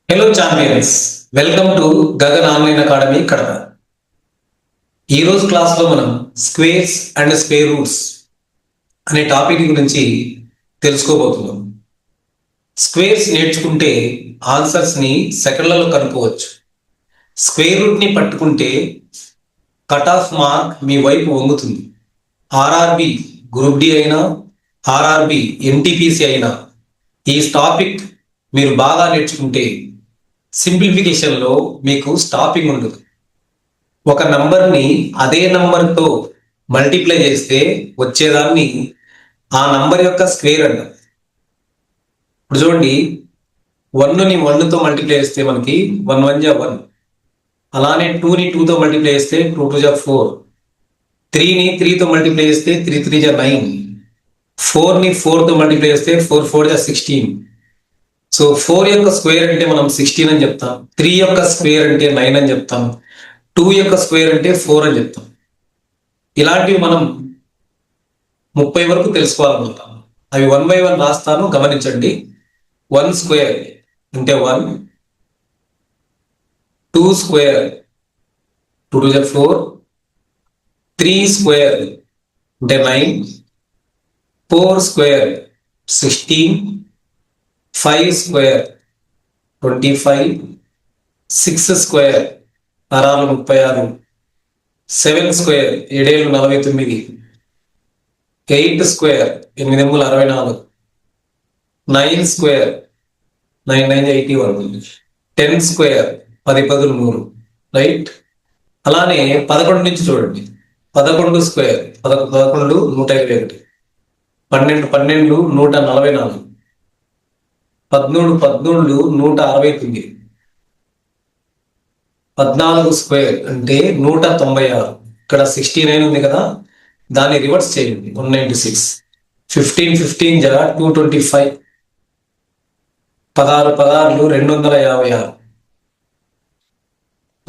Hello champions, welcome to Gagan online academy Kadapa. ఈ రోజు క్లాస్లో మనం స్క్వేర్స్ అండ్ స్క్వేర్ రూట్స్ అనే టాపిక్ గురించి తెలుసుకోబోతున్నాం. స్క్వేర్స్ నేర్చుకుంటే ఆన్సర్స్ ని సెకండ్లలో కనుక్కోవచ్చు. స్క్వేర్ రూట్ ని పట్టుకుంటే కట్ ఆఫ్ మార్క్ మీ వైపు వంగుతుంది. ఆర్ఆర్బి గ్రూప్ డి అయినా ఆర్ఆర్బి ఎన్టీపీసీ అయినా ఈ టాపిక్ మీరు బాగా నేర్చుకుంటే సింప్లిఫికేషన్లో మీకు స్టాపింగ్ ఉండదు. ఒక నంబర్ని అదే నంబర్తో మల్టిప్లై చేస్తే వచ్చేదాన్ని ఆ నంబర్ యొక్క స్క్వేర్ అంటారు. ఇప్పుడు చూడండి, 1ని 1తో మల్టిప్లై చేస్తే మనకి 1 1 జా 1. అలానే 2ని 2తో మల్టిప్లై చేస్తే 2 2 జా 4. 3ని 3తో మల్టిప్లై చేస్తే 3 3 జా 9. 4ని 4తో మల్టిప్లై చేస్తే 4 4 జా 16. సో 4 యొక్క స్క్వేర్ అంటే మనం 16 అని చెప్తాం. 3 యొక్క స్క్వేర్ అంటే 9 అని చెప్తాం. 2 యొక్క స్క్వేర్ అంటే 4 అని చెప్తాం. ఇలాంటివి మనం 30 వరకు తెలుసుకోవాలనుకుంటాం. అవి 1 by 1 రాస్తాను, గమనించండి. 1 స్క్వేర్ అంటే 1, 2 స్క్వేర్ 2 2 జా 4, 3 స్క్వేర్ అంటే 9, 4 square 16, 5 square 25, 6 square 36, 7 square 7 49, 8 square 8 64, 9 square 9 9 81, 10 square 10 10 3, right. అలానే 11 నుంచి చూడండి. 11 స్క్వేర్ 11 121, 12 12 144, 13 13 169, 14 స్క్వేర్ అంటే 196. ఇక్కడ 69 ఉంది కదా, దాన్ని రివర్స్ చేయండి, 196. 15 15 జా 225, 16 16 256,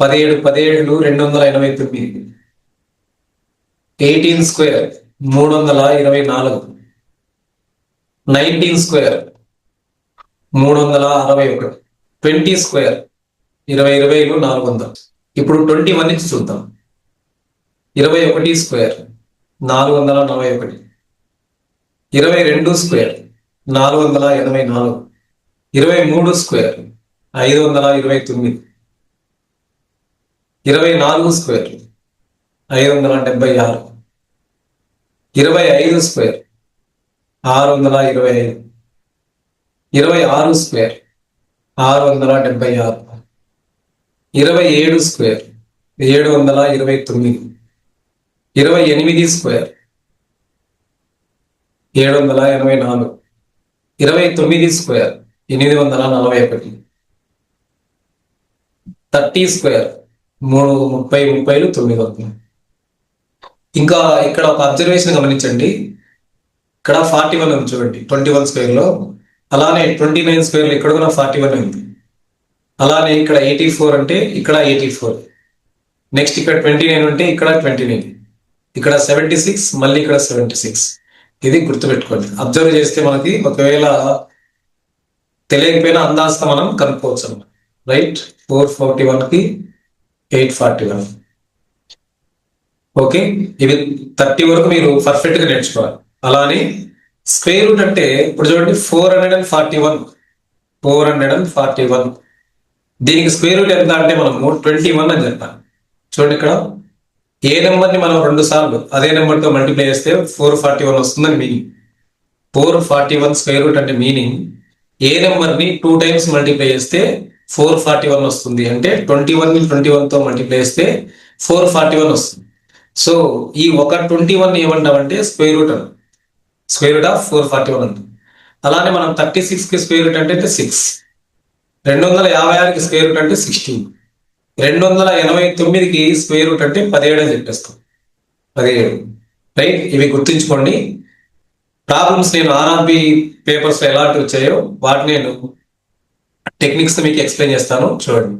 17 17 289, 18 స్క్వేర్ 324, 19 స్క్వేర్ 361, 20 స్క్వేర్ 20 20 400. ఇప్పుడు 21 నుంచి చూద్దాం. 21 square 441, 22 square 484, 23 square 529, 24 square 576, 25 square 625, 26 square 676, 27 square 729, 28 square 784, 29 square 841, 30 square 30 30 900. ఇంకా ఇక్కడ ఒక అబ్జర్వేషన్ గమనించండి. ఇక్కడ 41 ఉంది చూడండి 21 స్క్వేర్ లో. అలానే 29 స్క్వేర్ లో ఇక్కడ కూడా 41 ఉంది. అలానే ఇక్కడ 84 అంటే ఇక్కడ 84. నెక్స్ట్ ఇక్కడ 29 ఉంటే ఇక్కడ 29, ఇక్కడ 76, మళ్ళీ ఇక్కడ 76. ఇది గుర్తుపెట్టుకోండి. అబ్జర్వ్ చేస్తే మనకి ఒకవేళ తెలియకపోయినా అందాస్త మనం కనుక్కోవచ్చు అన్నమాట, రైట్. 441కి 841. ఓకే, ఇవి 30 వరకు మీరు పర్ఫెక్ట్ గా నేర్చుకోవాలి. అలానే స్క్వేర్ రూట్ అంటే ఇప్పుడు చూడండి 441. దీనికి స్క్వేర్ రూట్ ఎంత అంటే మనం 21 అని చెప్పాలి. చూడండి, ఇక్కడ ఏ నెంబర్ ని మనం 2 సార్లు అదే నెంబర్ తో మల్టిప్లై చేస్తే 441 వస్తుందని మీనింగ్. 441 స్క్వేర్ రూట్ అంటే మీనింగ్ ఏ నెంబర్ ని 2 టైమ్స్ మల్టిప్లై చేస్తే 441 వస్తుంది అంటే 21 ని 21 తో మల్టిప్లై చేస్తే 441 వస్తుంది. సో ఈ ఒక 21 ఏమంటామంటే స్క్వేర్ రూట్ అంటాం. స్క్వేర్ రూట్ ఆఫ్ 441 అంటాం. అలానే మనం 36 కి స్క్వేర్ రూట్ అంటే 6, 256కి స్క్వేర్ రూట్ అంటే 16, 289కి స్క్వేర్ రూట్ అంటే 17 అని చెప్పేస్తాం. 17, రైట్. ఇవి గుర్తుంచుకోండి. ప్రాబ్లమ్స్ నేను ఆర్ఆర్బి పేపర్స్ లో ఎలాంటివి వచ్చాయో వాటిని నేను టెక్నిక్స్ మీకు ఎక్స్ప్లెయిన్ చేస్తాను, చూడండి.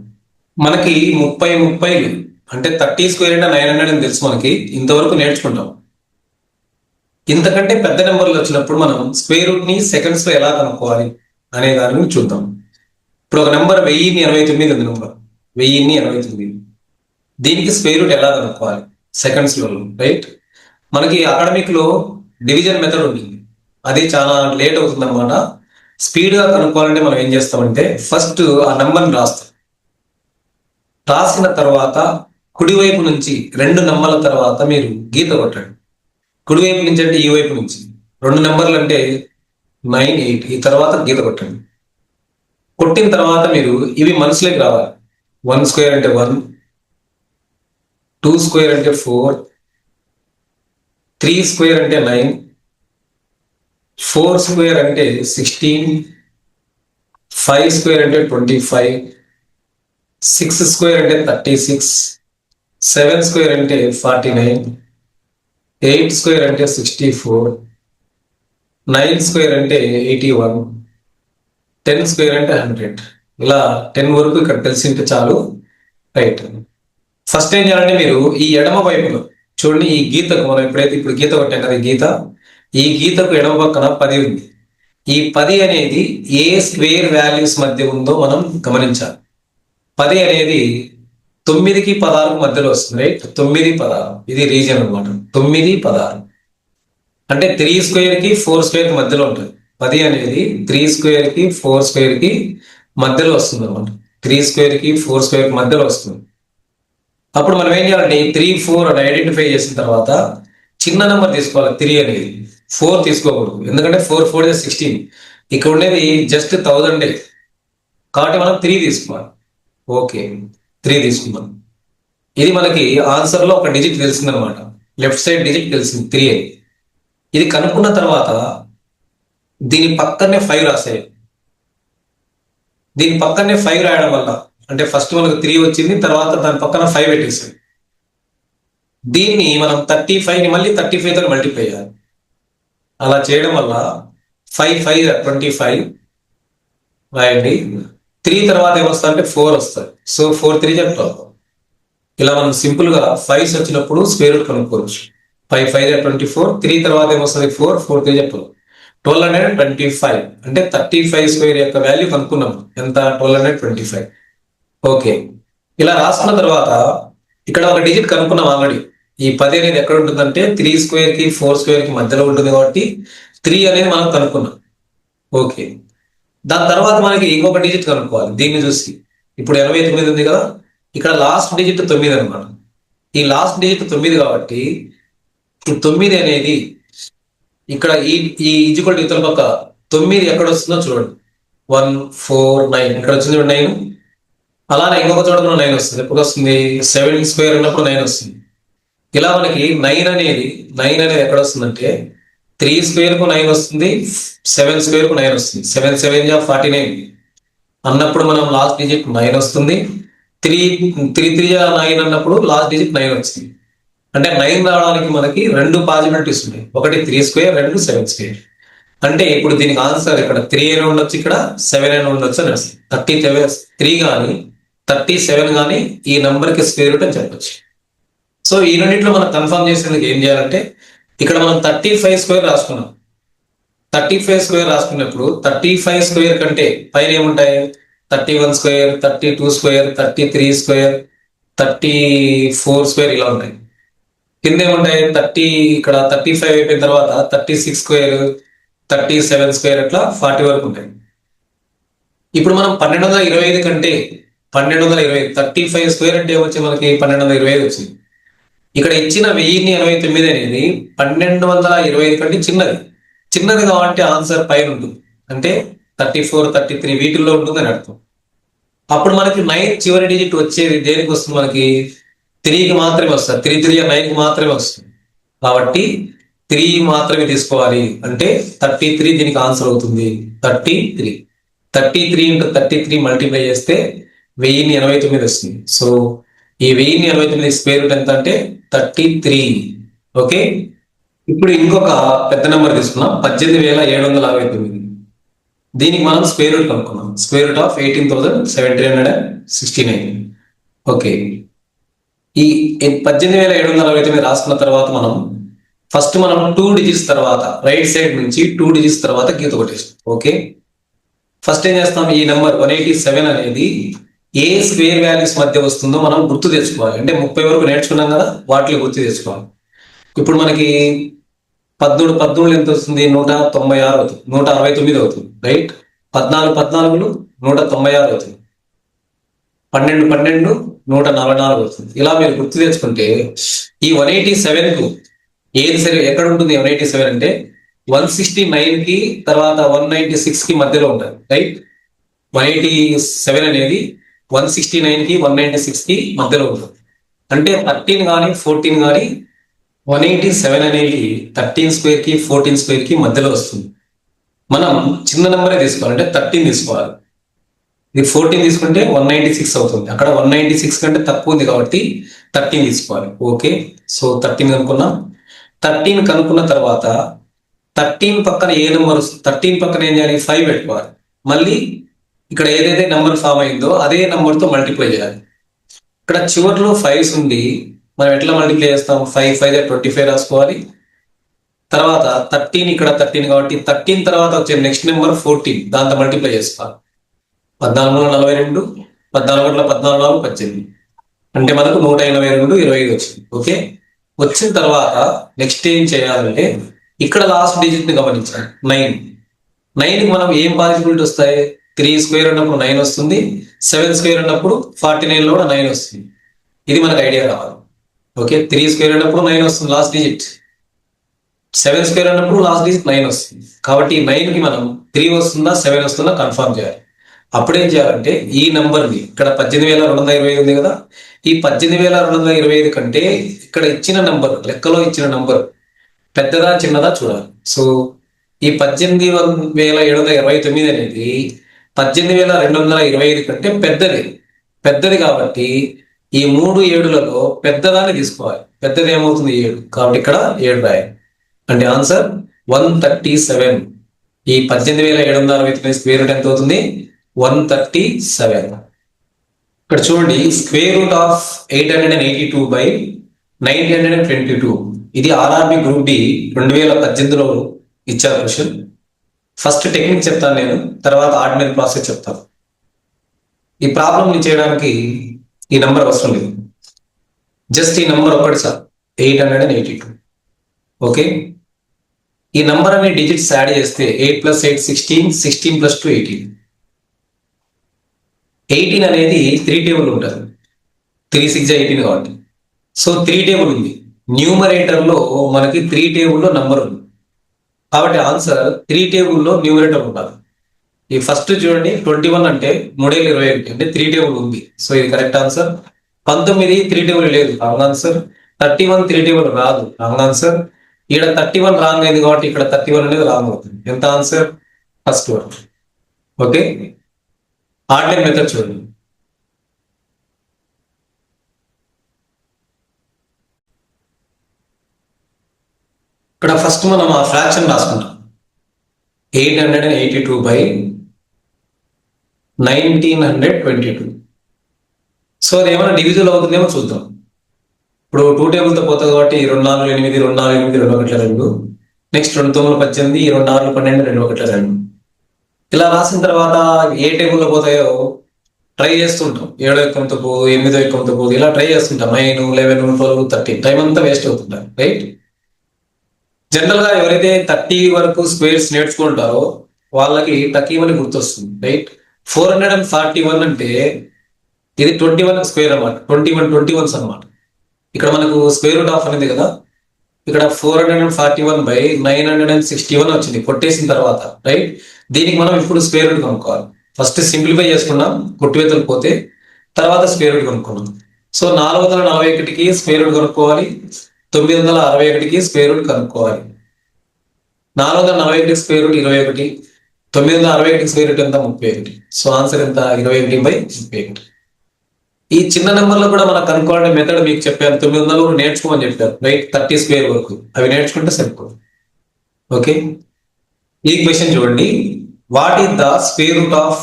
మనకి 30 అంటే 30 స్క్వేర్ అంటే 900 అని తెలుసు మనకి, ఇంతవరకు నేర్చుకుంటాం. ఇంతకంటే పెద్ద నెంబర్లు వచ్చినప్పుడు మనం స్క్వేర్ రూట్ ని సెకండ్స్ లో ఎలా కనుక్కోవాలి అనే దాని గురించి చూద్దాం. ఇప్పుడు ఒక నెంబర్ 1089 ఉంది. నెంబర్ 1089, దీనికి స్క్వేర్ రూట్ ఎలా కనుక్కోవాలి? సెకండ్స్ లో, రైట్? మనకి అకాడమిక్ లో డివిజన్ మెథడ్ ఉంటుంది, అది చాలా లేట్ అవుతుంది అనమాట. స్పీడ్ గా కనుక్కోవాలంటే మనం ఏం చేస్తామంటే ఫస్ట్ ఆ నెంబర్ని రాస్తాం. రాసిన తర్వాత కుడివైపు నుంచి 2 నెంబర్ల తర్వాత మీరు గీత కొట్టండి. కుడివైపు నుంచి అంటే ఈ వైపు నుంచి 2 నెంబర్లు అంటే 9, 8, ఈ తర్వాత గీత కొట్టండి. కొట్టిన తర్వాత మీరు ఇవి మనసులోకి రావాలి. 1 స్క్వేర్ అంటే 1, 2 స్క్వేర్ అంటే 4, 3 స్క్వేర్ అంటే 9, 4 స్క్వేర్ అంటే 16, 5 స్క్వేర్ అంటే 25, 6 స్క్వేర్ అంటే 36, 7 స్క్వేర్ అంటే 49, 8 స్క్వేర్ అంటే 64, 9 స్క్వేర్ అంటే 81, 10 స్క్వేర్ అంటే 100. ఇలా 10 వరకు ఇక్కడ తెలిసింటే చాలు, రైట్? ఫస్ట్ ఏం చేయాలంటే మీరు ఈ ఎడమ వైపులో చూడండి, ఈ గీతకు మనం ఎప్పుడైతే ఇప్పుడు గీత కొట్టాం కదా, ఈ గీతకు ఎడమ పక్కన 10 ఉంది. ఈ 10 అనేది ఏ స్క్వేర్ వాల్యూస్ మధ్య ఉందో మనం గమనించాలి. 10 అనేది 9కి 16 మధ్యలో వస్తుంది, రైట్? 9, 16 ఇది రీజన్ అనమాట. 9, 16 అంటే 3 స్క్వేర్ కి 4 స్క్వేర్ కి మధ్యలో ఉంటుంది. 10 అనేది 3 స్క్వేర్ కి 4 స్క్వేర్ కి మధ్యలో వస్తుంది అనమాట. 3 స్క్వేర్ కి 4 స్క్వేర్ కి మధ్యలో వస్తుంది. అప్పుడు మనం ఏం చేయాలంటే 3, 4 అని ఐడెంటిఫై చేసిన తర్వాత చిన్న నెంబర్ తీసుకోవాలి. 3 అనేది 4 తీసుకోకూడదు, ఎందుకంటే 4, 4 16. ఇక్కడ ఉండేది జస్ట్ 1000 కాబట్టి మనం 3 తీసుకోవాలి. ఓకే, 3 తీసుకున్నాం. ఇది మనకి ఆన్సర్ లో ఒక డిజిట్ తెలిసింది అనమాట. లెఫ్ట్ సైడ్ డిజిట్ తెలిసింది 3 అని. ఇది కనుక్కున్న తర్వాత దీని పక్కనే 5 రాసాయి. దీని పక్కనే 5 రాయడం వల్ల అంటే ఫస్ట్ మనకు 3 వచ్చింది, తర్వాత దాని పక్కన 5 పెట్టేసాం. దీన్ని మనం 35ని మళ్ళీ 35తో మల్టిప్లై చేయాలి. అలా చేయడం వల్ల 5, 5 25 రాయండి. 3 తర్వాత ఏమొస్తా అంటే 4 వస్తుంది. సో 4, 3 12. ఇలా మనం సింపుల్ గా 5s వచ్చినప్పుడు స్క్వేర్ రూట్ కనుక్కోవచ్చు. 5, 5 24, 3 తర్వాత ఏమొస్తుంది 4, 4, 3 12. 1225 అంటే 35 స్క్వేర్ యొక్క వాల్యూ కనుక్కున్నాం. ఎంత? 1225. ఓకే, ఇలా రాసుకున్న తర్వాత ఇక్కడ ఒక డిజిట్ కనుక్కున్నాం ఆల్రెడీ. ఈ 10 అనేది ఎక్కడ ఉంటుందంటే 3 స్క్వేర్ కి 4 స్క్వేర్ కి మధ్యలో ఉంటుంది కాబట్టి 3 అనేది మనం కనుక్కున్నాం. ఓకే, దాని తర్వాత మనకి ఇంకొక డిజిట్ కనుక్కోవాలి. దీన్ని చూసి ఇప్పుడు 89 ఉంది కదా, ఇక్కడ లాస్ట్ డిజిట్ 9 అనమాట. ఈ లాస్ట్ డిజిట్ 9 కాబట్టి ఈ 9 అనేది ఇక్కడ ఈ ఈజ్వల్ ఇతర పక్క 9 ఎక్కడ వస్తుందో చూడండి. 1, 4, 9 ఇక్కడ వచ్చింది 9. అలానే ఇంకొక చోట 9 వస్తుంది. ఎప్పుడు వస్తుంది? 7 స్క్వేర్ ఉన్నప్పుడు 9 వస్తుంది. ఇలా మనకి 9 అనేది ఎక్కడ వస్తుందంటే 3 స్క్వేర్ కు 9 వస్తుంది, 7 స్క్వేర్ కు 9 వస్తుంది. 7, 7 49 అన్నప్పుడు మనం లాస్ట్ డిజిట్ 9 వస్తుంది. 3, 3 9 అన్నప్పుడు లాస్ట్ డిజిట్ 9 వచ్చింది. అంటే 9 రావడానికి మనకి 2 పాసిబిలిటీస్ ఉన్నాయి. ఒకటి 3 స్క్వేర్, 2 7 స్క్వేర్. అంటే ఇప్పుడు దీనికి ఆన్సర్ ఇక్కడ 3 అయినా ఉండొచ్చు, ఇక్కడ 7 అయినా ఉండొచ్చు అని వస్తుంది. 33 కానీ 37 కానీ ఈ నంబర్ కి స్క్వేర్ రూట్ అని చెప్పొచ్చు. సో ఈ రెండింటిలో మనం కన్ఫర్మ్ చేసేందుకు ఏం చేయాలంటే ఇక్కడ మనం 35 స్క్వేర్ రాసుకున్నాం. 35 స్క్వేర్ రాసుకున్నప్పుడు 35 స్క్వేర్ కంటే పైన ఏముంటాయి? 31 స్క్వేర్, 32 స్క్వేర్, 33 స్క్వేర్, 34 స్క్వేర్ ఇలా ఉంటాయి. కింద ఏముంటాయి? ఇక్కడ 35 అయిపోయిన తర్వాత 36 స్క్వేర్, 37 స్క్వేర్ అట్లా 40 వరకు ఉంటాయి. ఇప్పుడు మనం 1225 కంటే 35 స్క్వేర్ అంటే వచ్చి మనకి 1225 వచ్చింది. ఇక్కడ ఇచ్చిన 1089 అనేది 1225 కంటే చిన్నది కాబట్టి ఆన్సర్ పైన ఉంటుంది. అంటే 34, 33 వీటిల్లో ఉంటుందని అర్థం. అప్పుడు మనకి 9 చివరి డిజిట్ వచ్చేది దేనికి వస్తుంది? మనకి 3కి మాత్రమే వస్తుంది. 3, 3 9కి మాత్రమే వస్తుంది. కాబట్టి 3 మాత్రమే తీసుకోవాలి. అంటే 33 దీనికి ఆన్సర్ అవుతుంది. 33 into 33 మల్టిప్లై చేస్తే 1089 వస్తుంది. సో ఈ 1089 స్క్వేర్ రూట్ ఎంత అంటే 33. ఓకే, ఇప్పుడు ఇంకొక పెద్ద నెంబర్ తీసుకున్నాం, 18769. దీనికి మనం స్క్వేర్ రూట్ కనుక్కున్నాం. Square root of 18,769. ఓకే, ఈ 18769 రాసుకున్న తర్వాత మనం ఫస్ట్ 2 డిజిట్స్ తర్వాత రైట్ సైడ్ నుంచి 2 డిజిట్స్ తర్వాత గీత కొట్టేస్తాం. ఓకే, ఫస్ట్ ఏం చేస్తాం, ఈ నెంబర్ 187 అనేది ఏ స్క్వేర్ వాల్యూస్ మధ్య వస్తుందో మనం గుర్తు తెచ్చుకోవాలి. అంటే 30 వరకు నేర్చుకున్నాం కదా, వాటిలో గుర్తు తెచ్చుకోవాలి. ఇప్పుడు మనకి 13 ఎంత వస్తుంది, 196 అవుతుంది, 169 అవుతుంది, రైట్. 14 196 అవుతుంది, 12 144 అవుతుంది. ఇలా మీరు గుర్తు తెచ్చుకుంటే ఈ 187 కు ఏది సరే ఎక్కడ ఉంటుంది, 187 అంటే 169 కి తర్వాత 196 కి మధ్యలో ఉంటుంది, రైట్. 187 అనేది 169 కి 196 కి మధ్యలో ఉంటుంది. అంటే 13 కానీ 14 కానీ 187 అనేది 13 స్క్వేర్ కి 14 స్క్వేర్ కి మధ్యలో వస్తుంది. మనం చిన్న నెంబరే తీసుకోవాలి, అంటే 13 తీసుకోవాలి. ఇది 14 తీసుకుంటే 196 అవుతుంది. అక్కడ 196 కంటే తక్కువ ఉంది కాబట్టి 13 తీసుకోవాలి. Okay, so 13 కనుక్కున్నాం. 13 కనుక్కున్న తర్వాత 13 పక్కన ఏ నెంబర్ వస్తుంది, 13 పక్కన ఏం చేయాలి, 5 పెట్టుకోవాలి. మళ్ళీ ఇక్కడ ఏదైతే నెంబర్ ఫామ్ అయిందో అదే నెంబర్తో మల్టిప్లై చేయాలి. ఇక్కడ చివరిలో 5s ఉంది, మనం ఎట్లా మల్టిప్లై చేస్తాం, 5 5 25 రాసుకోవాలి. తర్వాత 13 ఇక్కడ 13 కాబట్టి 13 తర్వాత వచ్చే నెక్స్ట్ నెంబర్ 14, దాంతో మల్టిప్లై చేసుకోవాలి. 14 42, 14 14 18, అంటే మనకు 182 25 వచ్చింది. ఓకే, వచ్చిన తర్వాత నెక్స్ట్ ఏం చేయాలంటే ఇక్కడ లాస్ట్ డిజిట్ ని గమనించాలి, 9. 9 కి మనం ఏం పాసిబిలిటీ వస్తాయి, 3 స్క్వేర్ ఉన్నప్పుడు 9 వస్తుంది, 7 స్క్వేర్ ఉన్నప్పుడు 49 లో కూడా 9 వస్తుంది. ఇది మనకు ఐడియా రావాలి. ఓకే, 3 స్క్వేర్ ఉన్నప్పుడు 9 వస్తుంది లాస్ట్ డిజిట్, 7 స్క్వేర్ ఉన్నప్పుడు లాస్ట్ డిజిట్ 9 వస్తుంది. కాబట్టి 9 కి మనం 3 వస్తుందా 7 వస్తుందా కన్ఫర్మ్ చేయాలి. అప్పుడేం చేయాలంటే ఈ ని ఇక్కడ 18,225 ఉంది కదా, ఈ 18,225 కంటే ఇక్కడ ఇచ్చిన నంబర్, లెక్కలో ఇచ్చిన నంబర్ పెద్దదా చిన్నదా చూడాలి. సో ఈ 18,729 అనేది 18,225 కంటే పెద్దది కాబట్టి ఈ 3 7లలో పెద్దదాన్ని తీసుకోవాలి. పెద్దది ఏమవుతుంది, 7, కాబట్టి ఇక్కడ 7 రాయాలి. అంటే ఆన్సర్ 137. ఈ 18,729 స్క్వేర్ రూట్ ఎంత అవుతుంది, 137. ఇక్కడ చూడండి, స్క్వేర్ రూట్ ఆఫ్ 882/922. ఇది ఆర్ఆర్బి గ్రూప్ డి 2018లో ఇచ్చారు క్వశ్చన్. ఫస్ట్ టెక్నిక్ చెప్తాను నేను, తర్వాత ఆర్డినరీ ప్రాసెస్ చెప్తాను. ఈ ప్రాబ్లం ని చేయడానికి ఈ నెంబర్ అవసరం లేదు, జస్ట్ ఈ నెంబర్ ఒకటి సార్, 882. ఓకే, ఈ నెంబర్ అనే డిజిట్స్ యాడ్ చేస్తే 8 + 8 16, 16 + 2 18. 18 అనేది 3 టేబుల్ ఉంటుంది, 3 6 18 కాబట్టి. సో 3 టేబుల్ ఉంది, న్యూమరేటర్ లో మనకి 3 టేబుల్లో నంబర్ ఉంది కాబట్టి ఆన్సర్ 3 టేబుల్లో న్యూమరేటర్ ఉండాలి. ఈ ఫస్ట్ చూడండి, 21 అంటే 3,21 అంటే 3 టేబుల్ ఉంది, సో ఇది కరెక్ట్ ఆన్సర్. 19 3 టేబుల్ లేదు, రాంగ్ ఆన్సర్. 31 3 టేబుల్ రాదు, రాంగ్ ఆన్సర్. ఇక్కడ 31 రాంగ్ అయింది కాబట్టి ఇక్కడ 31 అనేది రాంగ్ అవుతుంది. ఎంత answer, first one. Okay, ordinary method చూడండి. ఇక్కడ ఫస్ట్ మనం ఆ ఫ్రాక్షన్ రాసుకుంటాం, 882/1922. సో అది ఏమైనా డివిజువల్ అవుతుందేమో చూద్దాం. ఇప్పుడు 2 టేబుల్తో పోతుంది కాబట్టి 2 4 8 2 4 8 2 1 2, నెక్స్ట్ 2 9 18 2 4 12 2 1 2. ఇలా రాసిన తర్వాత ఏ టేబుల్లో పోతాయో ట్రై చేస్తుంటాం. 7వ ఎక్కంతో పోదు, 8వ ఎక్కంతో పోదు, ఇలా ట్రై చేస్తుంటాం. 9 11 12 13 టైం అంతా వేస్ట్ అవుతుంటారు, రైట్. జనరల్ గా ఎవరైతే 30 వరకు స్క్వేర్స్ నేర్చుకుంటారో వాళ్ళకి తక్కువని గుర్తొస్తుంది, రైట్. 441 అంటే ఇది 21 స్క్వేర్ అన్నమాట, 21 అన్నమాట. ఇక్కడ మనకు స్క్వేర్ రూట్ ఆఫ్ అనేది కదా, ఇక్కడ 441/961 వచ్చింది కొట్టేసిన తర్వాత, రైట్. దీనికి మనం ఇప్పుడు స్క్వేర్ రూట్ కనుక్కోవాలి. ఫస్ట్ సింప్లిఫై చేసుకున్నాం, కొట్టివేతలు పోతే, తర్వాత స్క్వేర్ రూట్ కనుక్కున్నాం. సో 441కి స్క్వేర్ రూట్ కనుక్కోవాలి, 961కి స్క్వేర్ రూట్ కనుక్కోవాలి. 441 స్క్వేర్ రూట్ 21, 961 స్క్వేర్ రూట్ ఎంత, 31. సో ఆన్సర్ ఎంత, 21/31. ఈ చిన్న నెంబర్లో కూడా మనం కనుక్కోవాలనే మెథడ్ మీకు చెప్పాను, 900 కూడా నేర్చుకోమని చెప్పారు, రైట్. 30 స్క్వేర్ వరకు అవి నేర్చుకుంటే సరిపోదు. ఓకే, ఈ క్వశ్చన్ చూడండి, what is the square root of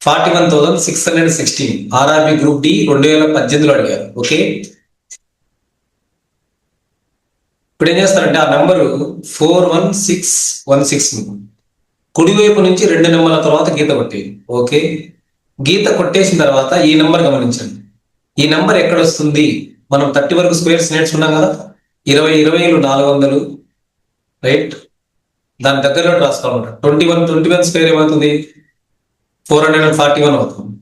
41,616? RRB group D 2018లో అడిగారు. ఓకే, ఇప్పుడు ఏం చేస్తారంటే ఆ నెంబరు 41616 కుడివైపు నుంచి 2 నెంబర్ల తర్వాత గీత కొట్టేయండి. ఓకే, గీత కొట్టేసిన తర్వాత ఈ నెంబర్ గమనించండి. ఈ నెంబర్ ఎక్కడ వస్తుంది? మనం 30 వరకు స్క్వేర్స్ నేర్చుకున్నాం కదా, 20 400, రైట్? దాని దగ్గరలో రాసుకోవాలన్నమాట. 21 స్క్వేర్ ఏమవుతుంది? 441 అవుతుంది.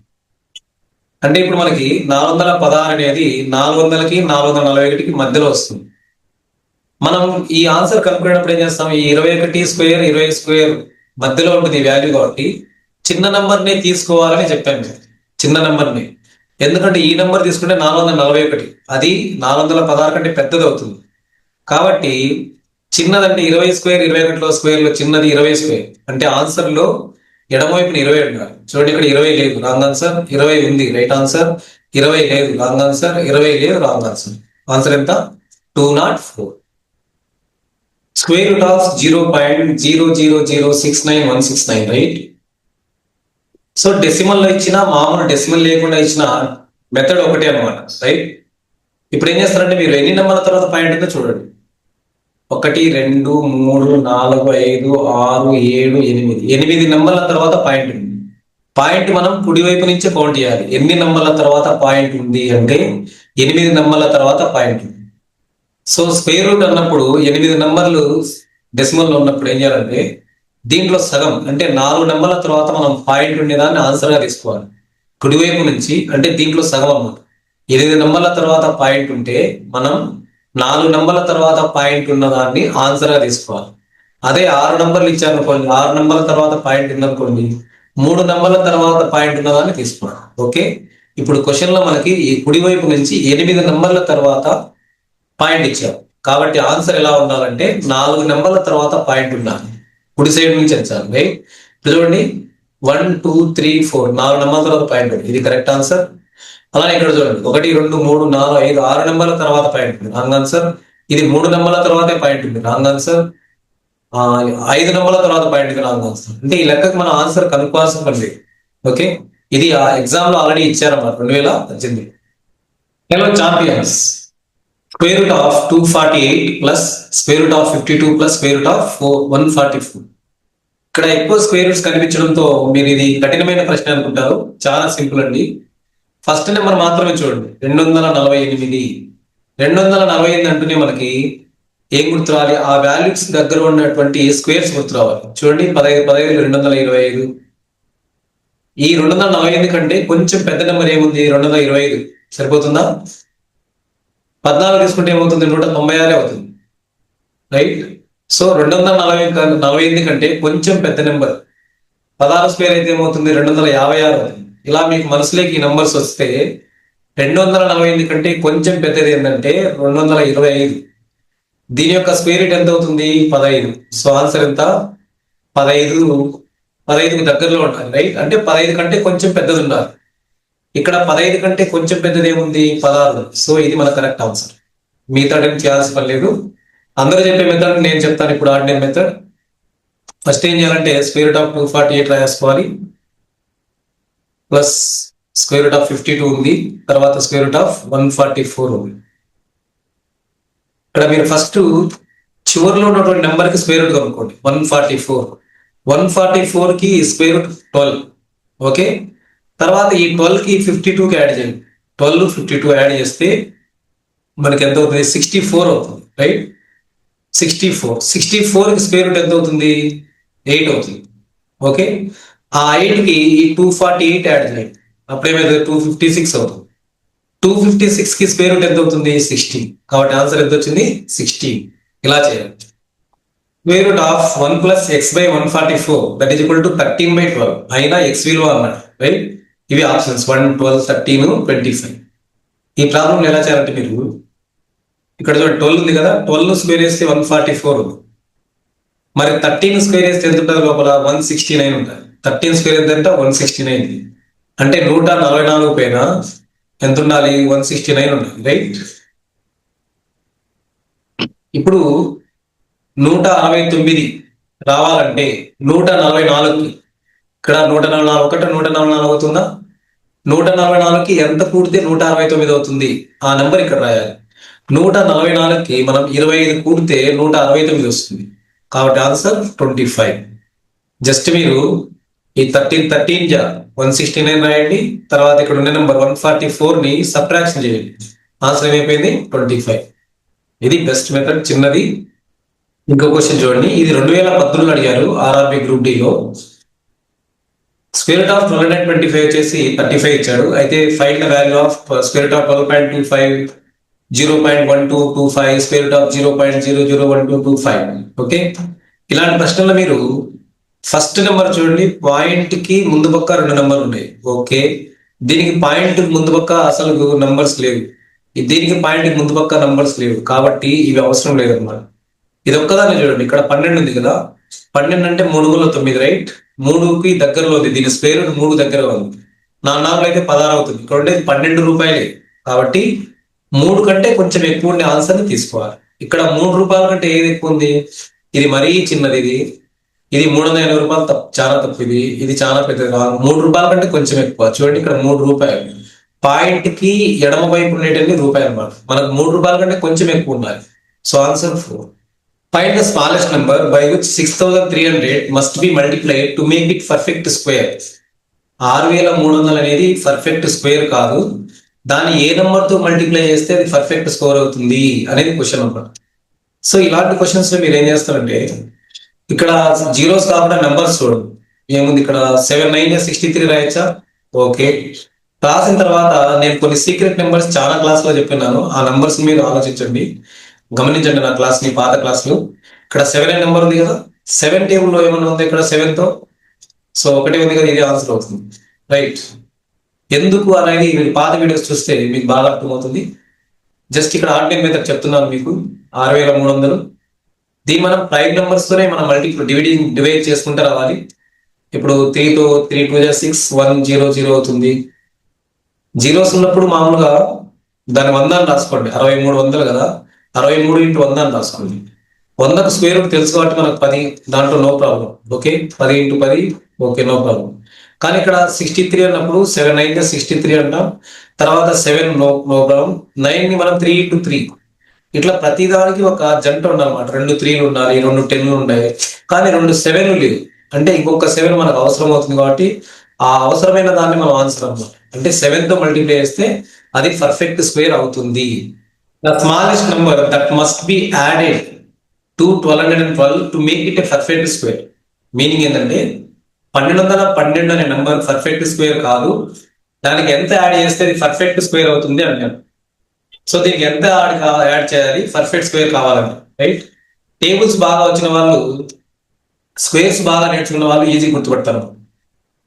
అంటే ఇప్పుడు మనకి 416 అనేది 400కి 441కి మధ్యలో వస్తుంది. మనం ఈ ఆన్సర్ కనుక్కునేటప్పుడు ఏం చేస్తాం? ఈ 21 స్క్వేర్ 20 స్క్వేర్ మధ్యలో ఉంటుంది వాల్యూ, కాబట్టి చిన్న నంబర్ని తీసుకోవాలని చెప్పాను. చిన్న నంబర్ని, ఎందుకంటే ఈ నెంబర్ తీసుకుంటే 441, అది 416 కంటే పెద్దది అవుతుంది. కాబట్టి చిన్నదంటే 20 స్క్వేర్ 21లో స్క్వేర్లో చిన్నది 20 స్క్వేర్. అంటే ఆన్సర్లో ఎడమవైపున 20 ఉండాలి. చూడండి, ఇక్కడ 20 లేదు, రాంగ్ ఆన్సర్. 20 ఉంది, రైట్ ఆన్సర్. 20 లేదు, రాంగ్ ఆన్సర్. 20 లేదు, రాంగ్ ఆన్సర్. ఆన్సర్ ఎంత? 204. Square root of 0.00069,169, right? So decimal లో ఇచ్చిన, మామూలు డెసిమల్ లేకుండా ఇచ్చిన మెథడ్ ఒకటే అనమాట, రైట్? ఇప్పుడు ఏం చేస్తారంటే, మీరు ఎన్ని నెంబర్ల తర్వాత పాయింట్ ఉందో చూడండి. 1 2 3 4 5 6 7 8 నెంబర్ల తర్వాత పాయింట్ ఉంది. పాయింట్ మనం కుడివైపు నుంచే కౌంట్ చేయాలి. ఎన్ని నెంబర్ల తర్వాత పాయింట్ ఉంది అంటే 8 నెంబర్ల తర్వాత పాయింట్ ఉంది. సో స్క్వేర్ రూట్ అన్నప్పుడు 8 నెంబర్లు డెసిమల్ లో ఉన్నప్పుడు ఏం చేయాలంటే, దీంట్లో సగం అంటే 4 నెంబర్ల తర్వాత మనం పాయింట్ ఉండేదాన్ని ఆన్సర్ గా తీసుకోవాలి. కుడివైపు నుంచి అంటే దీంట్లో సగం అన్నమాట. 8 నెంబర్ల తర్వాత పాయింట్ ఉంటే మనం 4 నెంబర్ల తర్వాత పాయింట్ ఉన్నదాన్ని ఆన్సర్ గా తీసుకోవాలి. అదే 6 నెంబర్లు ఇచ్చారనుకోండి, 6 నెంబర్ల తర్వాత పాయింట్ ఉందనుకోండి, 3 నెంబర్ల తర్వాత పాయింట్ ఉన్నదాన్ని తీసుకోవాలి. ఓకే, ఇప్పుడు క్వశ్చన్ లో మనకి ఈ కుడివైపు నుంచి 8 నెంబర్ల తర్వాత పాయింట్ ఇచ్చారు, కాబట్టి ఆన్సర్ ఎలా ఉండాలంటే 4 నెంబర్ల తర్వాత పాయింట్ ఉండాలి. కుడి సైడ్ నుంచి వచ్చారు, రైట్? చూడండి, 1 2 3 4 4 నెంబర్ల తర్వాత పాయింట్ ఉంది, ఇది కరెక్ట్ ఆన్సర్. అలానే ఇక్కడ చూడండి, 1 2 3 4 5 6 నెంబర్ల తర్వాత పాయింట్ ఉంది, రాంగ్ ఆన్సర్. ఇది 3 నెంబర్ల తర్వాతే పాయింట్ ఉంది, రాంగ్ ఆన్సర్. 5 నెంబర్ల తర్వాత పాయింట్ ఉంది, రాంగ్ ఆన్సర్. అంటే ఈ లెక్కకు మన ఆన్సర్ కనుక్కోవాల్సిన పని లేదు. ఓకే, ఇది ఆ ఎగ్జామ్ లో ఆల్రెడీ ఇచ్చారన్నమాట, 2018. Hello champions, square root of 248 plus square root of 52 plus square root of 144. ఇక్కడ ఎక్కువ స్క్వేర్ రూట్స్ కనిపించడంతో మీరు ఇది కఠినమైన ప్రశ్న అనుకుంటారు. చాలా సింపుల్ అండి. ఫస్ట్ నెంబర్ మాత్రమే చూడండి, 248. 248 అంటూనే మనకి ఏం గుర్తు రావాలి? ఆ వాల్యూస్ దగ్గర ఉన్నటువంటి స్క్వేర్స్ గుర్తు రావాలి. చూడండి, 15 225. ఈ 248 కంటే కొంచెం పెద్ద నెంబర్ ఏముంది? 225. సరిపోతుందా? 14 తీసుకుంటే ఏమవుతుంది? 196 అవుతుంది, రైట్? సో 248 కంటే కొంచెం పెద్ద నెంబర్ 16 స్క్వేర్ అయితే ఏమవుతుంది? 256 అవుతుంది. ఇలా మీకు మనసులోకి ఈ నంబర్స్ వస్తే 248 కంటే కొంచెం పెద్దది ఏంటంటే 225. దీని యొక్క స్క్వేర్ రూట్ ఎంత అవుతుంది? 15. సో ఆన్సర్ ఎంత? 15కు దగ్గరలో ఉండాలి, రైట్? అంటే 15 కంటే కొంచెం పెద్దది ఉండాలి. ఇక్కడ 15 కంటే కొంచెం పెద్దది ఏముంది? 16. సో ఇది మన కరెక్ట్ ఆన్సర్. మెథడ్ ఏం చేయాల్సిన పని లేదు. అందరూ చెప్పే మెథడ్ నేను చెప్తాను ఇప్పుడు, ఆర్డినరీ మెథడ్. ఫస్ట్ ఏం చేయాలంటే స్క్వేర్ రూట్ ఆఫ్ 248 రాసుకోవాలి, ప్లస్ స్క్వేర్ రూట్ ఆఫ్ 52 ఉంది, తర్వాత స్క్వేర్ రూట్ ఆఫ్ 144 ఉంది. ఇక్కడ మీరు ఫస్ట్ చివరిలో ఉన్నటువంటి నెంబర్ కి స్క్వేర్ రూట్ కనుక్కోండి. 144 కి స్క్వేర్ రూట్ 12. ఓకే, తర్వాత ఈ 12 కి 52కి యాడ్ చేయండి. 12 52 యాడ్ చేస్తే మనకి ఎంత అవుతుంది? 64 అవుతుంది, రైట్? 64 కి స్క్వేర్ రూట్ ఎంత అవుతుంది? 8 అవుతుంది. ఓకే, ఆ 8 కి ఈ 248 యాడ్ చేయండి, అప్పుడేమైతే 256 అవుతుంది. 256 కి స్క్వేర్ రూట్ ఎంత అవుతుంది? 16. కాబట్టి ఆన్సర్ ఎంత వచ్చింది? 16. ఇలా చేయాలి. Square root of 1 plus X by 144 that is equal to 13/12 అయినా ఎక్స్ విలువ అన్నమాట, రైట్? ఇవి ఆప్షన్స్ 1 12 13 25. ఈ ప్రాబ్లం ఎలా చేయాలంటే, మీరు ఇక్కడ చూడండి 12 ఉంది కదా, 12 స్క్వేర్ వేస్తే 144 ఉంది. మరి 13 స్క్వేర్ వేస్తే ఎంత ఉంటుంది? లోపల 169 ఉంటుంది. 13 స్క్వేర్ ఎంత? 169. అంటే 144 పైన ఎంత ఉండాలి? 169 ఉండాలి, రైట్? ఇప్పుడు 169 రావాలంటే 144కి ఇక్కడ 144 144 అవుతుందా? 144కి ఎంత కూడితే 169 అవుతుంది? ఆ నెంబర్ ఇక్కడ రాయాలి. 144కి మనం 25 కూడితే 169 వస్తుంది. కాబట్టి ఆన్సర్ 25. జస్ట్ మీరు ఈ 169 రాయండి. తర్వాత ఇక్కడ ఉన్న నెంబర్ 144ని సబ్ట్రాక్షన్ చేయండి. ఆన్సర్ ఏమైపోయింది 25. ఇది బెస్ట్ మెథడ్, చిన్నది. ఇంకో క్వశ్చన్ చూడండి. ఇది 2018 అడిగారు ఆర్ఆర్బి గ్రూప్ డిలో. స్క్వేర్ రూట్ ఆఫ్ 1225 వచ్చేసి 35 ఇచ్చాడు. అయితే find the value of square root of 12.25, 0.1225, square root of 0.001225. Okay, ఇలాంటి ప్రశ్నలు మీరు ఫస్ట్ నెంబర్ చూడండి, పాయింట్ కి ముందు పక్క 2 నెంబర్లు ఉన్నాయి. ఓకే, దీనికి పాయింట్ ముందు పక్క అసలు నంబర్స్ లేవు, దీనికి పాయింట్ ముందు పక్క నంబర్స్ లేవు, కాబట్టి ఇవి అవసరం లేదన్నమాట. ఇది ఒక్కదాన్ని చూడండి, ఇక్కడ 12 ఉంది కదా, 12 అంటే 3×9, రైట్? 3కి దగ్గరలో ఉంది, దీని స్క్వేర్ రూట్ 3 దగ్గర ఉంది. 4 అయితే 16 అవుతుంది. ఇక్కడ ఉండేది 12 రూపాయలే, కాబట్టి 3 కంటే కొంచెం ఎక్కువ ఉండే ఆన్సర్ని తీసుకోవాలి. ఇక్కడ 3 రూపాయల కంటే ఏది ఎక్కువ ఉంది? ఇది మరీ చిన్నది, ఇది 380 రూపాయలు తప్పు, చాలా తప్పు. ఇది చాలా పెద్దది కాదు, 3 రూపాయల కంటే కొంచెం ఎక్కువ. చూడండి, ఇక్కడ 3 రూపాయలు, పాయింట్ కి ఎడమ వైపు ఉండేటన్ని రూపాయలు అన్నమాట. మనకు 3 రూపాయల కంటే కొంచెం ఎక్కువ ఉండాలి. So answer 4. Find the smallest number by which 6300 must be multiplied to make it perfect square. 6300 అనేది పర్ఫెక్ట్ స్క్వేర్ కాదు, దాన్ని ఏ నెంబర్ తో మల్టిప్లై చేస్తే అది పర్ఫెక్ట్ స్కోర్ అవుతుంది అనేది క్వశ్చన్ అన్నమాట. సో ఇలాంటి క్వశ్చన్స్ లో మీరు ఏం చేస్తారంటే, ఇక్కడ జీరోస్ కాకుండా నెంబర్స్ చూడండి. ఏముంది ఇక్కడ 7 9 63 రాయొచ్చా? ఓకే, రాసిన తర్వాత నేను కొన్ని సీక్రెట్ నెంబర్స్ చాలా క్లాస్ లో చెప్పినాను, ఆ నెంబర్స్ మీరు ఆలోచించండి, గమనించండి నా క్లాస్ ని, పాత క్లాసులు. ఇక్కడ 7 అనే నెంబర్ ఉంది కదా, 7 టేబుల్లో ఏమన్నా ఉంది ఇక్కడ 7 తో? సో ఒకటి ఉంది కదా, ఇది ఆన్సర్ అవుతుంది, రైట్? ఎందుకు అనేది మీరు పాత వీడియోస్ చూస్తే మీకు బాగా అర్థమవుతుంది. జస్ట్ ఇక్కడ ఆర్డినరీ మెథడ్ చెప్తున్నాను మీకు, 6300. దీన్ని మనం ప్రైమ్ నెంబర్స్ తోనే మనం డివైడ్ చేసుకుంటే రావాలి. ఇప్పుడు 3 తో 3 2 6 1 0 0 అవుతుంది. జీరోస్ ఉన్నప్పుడు మామూలుగా దాని 100 అని రాసుకోండి, 6300 కదా, 63 × 100 అని రాసుకోండి. 100కు స్క్వేర్ రూట్ తెలుసు కాబట్టి మనకు 10, దాంట్లో no problem. Okay, 10 × 10, okay, no problem. కానీ ఇక్కడ 63 అన్నప్పుడు 7 9 63 అంటాం, తర్వాత 7 నో ప్రాబ్లం, 9ని మనం 3 × 3, ఇట్లా ప్రతిదానికి ఒక జంట ఉండాలన్నమాట. 2 3లు ఉండాలి, 2 10లు ఉన్నాయి, కానీ 2 7లు లేవు. అంటే ఇంకొక 7 మనకు అవసరం అవుతుంది, కాబట్టి ఆ అవసరమైన దాన్ని మనం ఆన్సర్ అన్నమాట. అంటే 7 తో మల్టిప్లై చేస్తే అది పర్ఫెక్ట్ స్క్వేర్ అవుతుంది. The smallest number that must be added to 1212 to make it a perfect square. Meaning ఏంటంటే 1212 అనే నెంబర్ పర్ఫెక్ట్ స్క్వేర్ కాదు, దానికి ఎంత యాడ్ చేస్తే అది పర్ఫెక్ట్ స్క్వేర్ అవుతుంది అంటారు. సో దీనికి ఎంత యాడ్ చేయాలి, పర్ఫెక్ట్ స్క్వేర్ కావాలంటే, రైట్? టేబుల్స్ బాగా వచ్చిన వాళ్ళు, స్క్వేర్స్ బాగా నేర్చుకున్న వాళ్ళు ఈజీ గుర్తుపడతారు.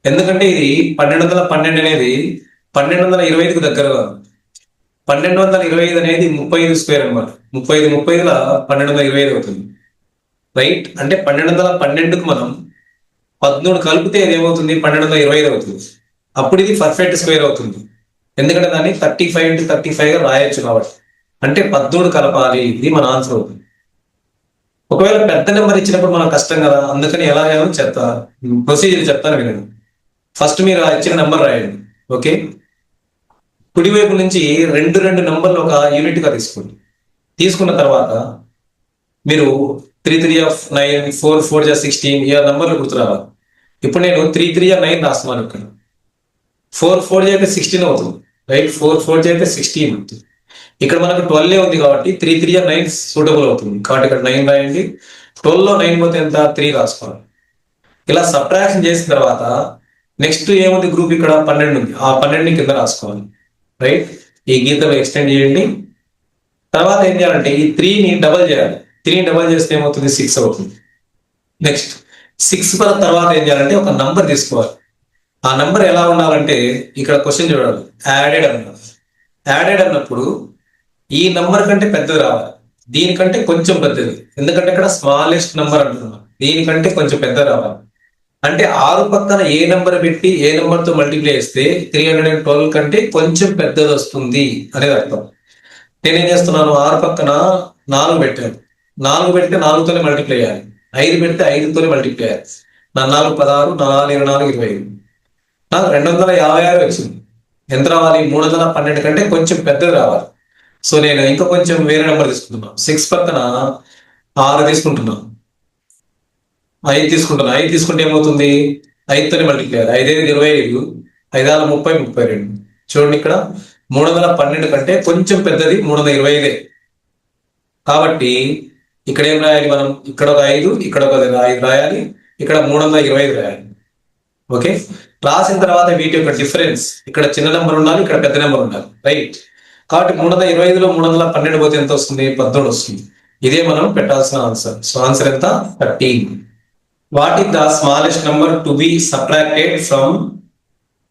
ఎందుకంటే ఇది 1212 అనేది 1225కు దగ్గరగా ఉంది. 1225 అనేది 35 స్క్వేర్ అనమాట. 35 1225 అవుతుంది, రైట్? అంటే 1212కు మనం 13 కలిపితే ఏమవుతుంది, 1225 అవుతుంది. అప్పుడు ఇది పర్ఫెక్ట్ స్క్వేర్ అవుతుంది, ఎందుకంటే దాన్ని 35 × 35గా రాయొచ్చు కాబట్టి. అంటే 13 కలపాలి, ఇది మన ఆన్సర్ అవుతుంది. ఒకవేళ పెద్ద నెంబర్ ఇచ్చినప్పుడు మనకు కష్టం కదా, అందుకని ఎలా చేయాలో ప్రొసీజర్ చెప్తాను వినండి. ఫస్ట్ మీరు ఇచ్చిన నెంబర్ రాయండి. ఓకే, కుడివైపు నుంచి 2 నెంబర్లు ఒక యూనిట్ గా తీసుకోండి. తీసుకున్న తర్వాత మీరు 3 3 9, 4 4 16 ఈ నెంబర్లు గుర్తురావాలి. ఇప్పుడు నేను 3 3 9 రాస్తున్నాను. ఇక్కడ 4 4 అయితే 16 అవుతుంది, రైట్? 4 4 అయితే 16 అవుతుంది. ఇక్కడ మనకు 12 ఉంది కాబట్టి 3 3 9 సూటబుల్ అవుతుంది, కాబట్టి ఇక్కడ 9 రాయండి. 12లో 9 పోతే ఎంత, 3 రాసుకోవాలి. ఇలా సబ్ట్రాక్షన్ చేసిన తర్వాత నెక్స్ట్ ఏముంది గ్రూప్, ఇక్కడ 12 ఉంది, ఆ 12ని కింద రాసుకోవాలి, రైట్? ఈ గీతలో ఎక్స్టెండ్ చేయండి. తర్వాత ఏం చేయాలంటే ఈ 3ని డబల్ చేయాలి. 3ని డబల్ చేస్తే ఏమవుతుంది, 6 అవుతుంది. నెక్స్ట్ 6 తర్వాత ఏం చేయాలంటే ఒక నంబర్ తీసుకోవాలి. ఆ నంబర్ ఎలా ఉండాలంటే ఇక్కడ క్వశ్చన్ చూడాలి, యాడెడ్ అన్నారు. యాడెడ్ అన్నప్పుడు ఈ నంబర్ కంటే పెద్దది రావాలి, దీనికంటే కొంచెం పెద్దది, ఎందుకంటే ఇక్కడ స్మాలెస్ట్ నంబర్ అంటున్నాం, దీనికంటే కొంచెం పెద్ద రావాలి. అంటే 6 పక్కన ఏ నెంబర్ పెట్టి ఏ నెంబర్ తో మల్టిప్లై చేస్తే 312 కంటే కొంచెం పెద్దది వస్తుంది అనేది అర్థం. నేనేం చేస్తున్నాను, 6 పక్కన 4 పెట్టాను, 4 పెడితే 4తోనే మల్టిప్లై చేయాలి, 5 పెడితే 5తోనే మల్టిప్లై చేయాలి. నా 4 16, 4 24 25, నాకు 256 వచ్చింది. ఎంత రావాలి, 312 కంటే కొంచెం పెద్దది రావాలి. సో నేను ఇంకా కొంచెం వేరే నెంబర్ తీసుకుంటున్నాను, 6 పక్కన 6 తీసుకుంటున్నాను. ఐదు తీసుకుంటాను. ఐదు తీసుకుంటే ఏమవుతుంది? ఐదుతోనే మల్టిప్లై చేయాలి. 5×5 = 25, 5×6 = 32. చూడండి ఇక్కడ 312 కంటే కొంచెం పెద్దది 325. కాబట్టి ఇక్కడ ఏం రాయాలి మనం? ఇక్కడ ఒక 5, ఇక్కడ ఒక 5 రాయాలి, ఇక్కడ 325 రాయాలి. ఓకే, రాసిన తర్వాత వీటి యొక్క డిఫరెన్స్ ఇక్కడ చిన్న నెంబర్ ఉండాలి, ఇక్కడ పెద్ద నెంబర్ ఉండాలి, రైట్? కాబట్టి 325లో 312 పోతే ఎంత వస్తుంది? 13 వస్తుంది. ఇదే మనం పెట్టాల్సిన ఆన్సర్. సో ఆన్సర్ ఎంత? 13. What is the smallest number to be subtracted from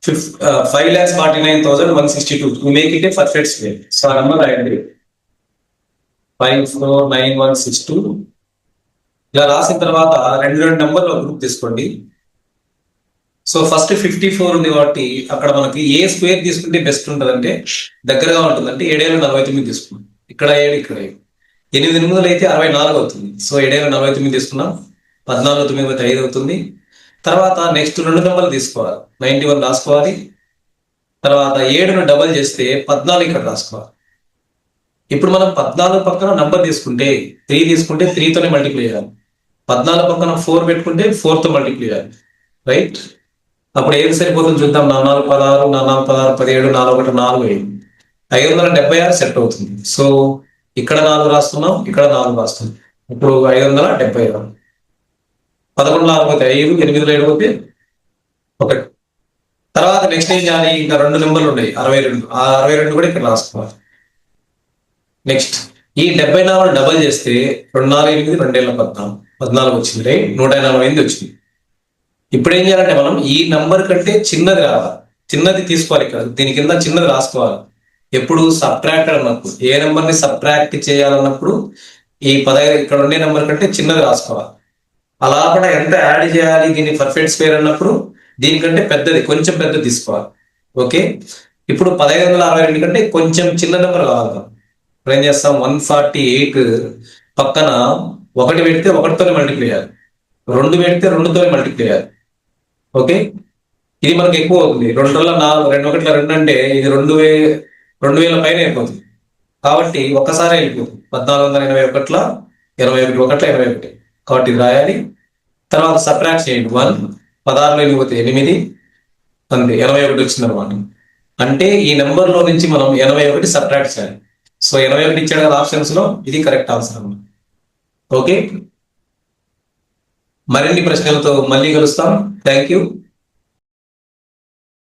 5,49,162? Make it a perfect square. So ఆ నెంబర్ రాయండి, 549162. ఇలా రాసిన తర్వాత రెండు నెంబర్లు గ్రూప్ తీసుకోండి. సో ఫస్ట్ 54 ఉంది కాబట్టి అక్కడ మనకి ఏ స్క్వేర్ తీసుకుంటే బెస్ట్ ఉంటుంది అంటే దగ్గరగా ఉంటుందంటే 7×49 తీసుకున్నాం. ఇక్కడ 7, ఇక్కడ 7, 8 8 అయితే 64 అవుతుంది. సో 7×49 తీసుకున్నాం, 14 9 5 అవుతుంది. తర్వాత నెక్స్ట్ రెండు నెంబర్లు తీసుకోవాలి, 91 రాసుకోవాలి. తర్వాత 7ను డబల్ చేస్తే 14 ఇక్కడ రాసుకోవాలి. ఇప్పుడు మనం 14 పక్కన నంబర్ తీసుకుంటే 3 తీసుకుంటే 3తోనే మల్టిప్లై చేయాలి. 14 పక్కన 4 పెట్టుకుంటే 4తో మల్టిప్లై చేయాలి, రైట్? అప్పుడు ఏది సరిపోతుంది చూద్దాం. 4 16, 4 16 17, 4 1 4 5, 576 సెట్ అవుతుంది. సో ఇక్కడ 4 రాస్తున్నాం, ఇక్కడ 4 రాస్తున్నాం. ఇప్పుడు 576. 11 4 5, 8 7 1. తర్వాత నెక్స్ట్ ఏం చేయాలి? ఇంకా రెండు నెంబర్లు ఉన్నాయి, 62. ఆ 62 కూడా ఇక్కడ రాసుకోవాలి. నెక్స్ట్ ఈ 74 డబల్ చేస్తే 2 4 8, 2 14, 14 వచ్చింది, రైట్? 188 వచ్చింది. ఇప్పుడు ఏం చేయాలంటే మనం ఈ నంబర్ కంటే చిన్నది రావాలి, చిన్నది తీసుకోవాలి. ఇక్కడ దీని కింద చిన్నది రాసుకోవాలి. ఎప్పుడు? సబ్ట్రాక్ట్ అన్నప్పుడు, ఏ నెంబర్ని సబ్ట్రాక్ట్ చేయాలన్నప్పుడు ఈ 15 ఇక్కడ ఉండే నెంబర్ కంటే చిన్నది రాసుకోవాలి. అలా కూడా ఎంత యాడ్ చేయాలి దీన్ని పర్ఫెక్ట్ స్క్వేర్ అన్నప్పుడు దీనికంటే పెద్దది, కొంచెం పెద్దది తీసుకోవాలి. ఓకే, ఇప్పుడు 1562 కంటే కొంచెం చిన్న నెంబర్ కావాలి. ఇప్పుడు ఏం చేస్తాం? 148 పక్కన 1 పెడితే 1తోనే మల్టిప్లై చేయాలి, 2 పెడితే 2తోనే మల్టిప్లై చేయాలి. ఓకే, ఇది మనకి ఎక్కువ అవుతుంది. 2 4 2 1 2 అంటే ఇది 2000 పైన అయిపోతుంది. కాబట్టి ఒక్కసారి వెళ్ళిపోతుంది. 1481 21 1 21. కాబట్టి ఇది రాయాలి. తర్వాత సబ్ట్రాక్ట్ చేయండి. 1 16లో 8 పోతే 8 అంతే, 81 వచ్చింది అనమాట. అంటే ఈ నెంబర్లో నుంచి మనం 81 సబ్ట్రాక్ట్ చేయాలి. సో 81 ఇచ్చాడు కదా ఆప్షన్స్ లో, ఇది కరెక్ట్ ఆన్సర్ అన్నమాట. ఓకే, మరిన్ని ప్రశ్నలతో మళ్ళీ కలుస్తాం. Thank you.